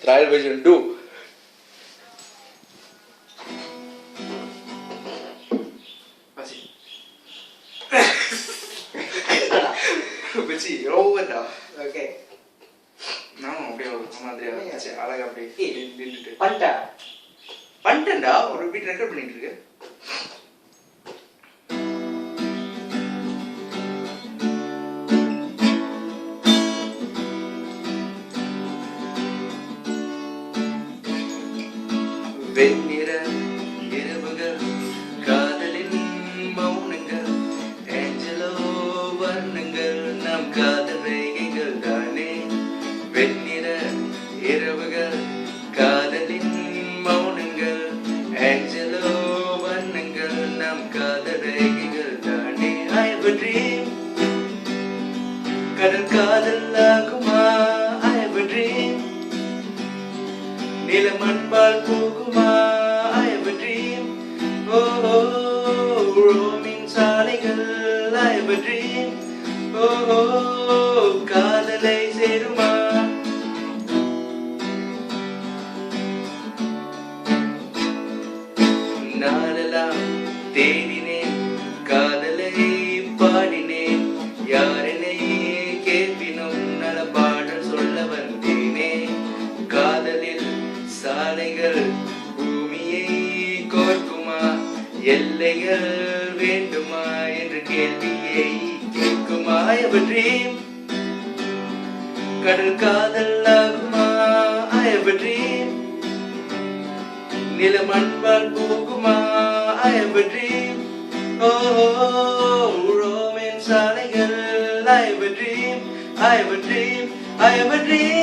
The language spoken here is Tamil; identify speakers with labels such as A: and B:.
A: Trial version 2. Beci, over dah.
B: Okay.
A: நான் அப்படியே மாதிரி அழகா அப்படியே நின்றுட்டு பண்ணிட்டேன்டா ஒரு பீட் ரெக்கார்ட் பண்ணிட்டு இருக்கு. வெண்ணிற இரவுகள் காதலின் மௌனங்கள் ஏஞ்சலோ வர்ணங்கள் நம் காதல் ரேகைகள் தானே. வெண்ணிற இரவுகள் காதலின் மௌனங்கள் ஏஞ்சலோ வர்ணங்கள் நம் காதல் ரேகைகள் தானே. I have a dream கடல் காதல் ஆகுமா. I have a dream நிலமண்பால் போகுமா. I have a dream ரோமின் சாலைகள். I have a dream காதலை சேருமா. நாளெல்லாம் தேடினேன் காதலை பாடினேன். யாரெனை கேட்பினும் நல பாடல் சொல்ல வந்தேனே. காதலில் சாலைகள் பூமியை கோர்க்குமா. எல்லைகள் வேண்டுமா என்று கேள்வியை கேட்குமா. I have a dream கடல் காதல் ஆகுமா. I have a dream நிலமண்பால் போகுமா. I have a dream ரோமின் சாலைகள். I have a dream I have a dream I have a dream.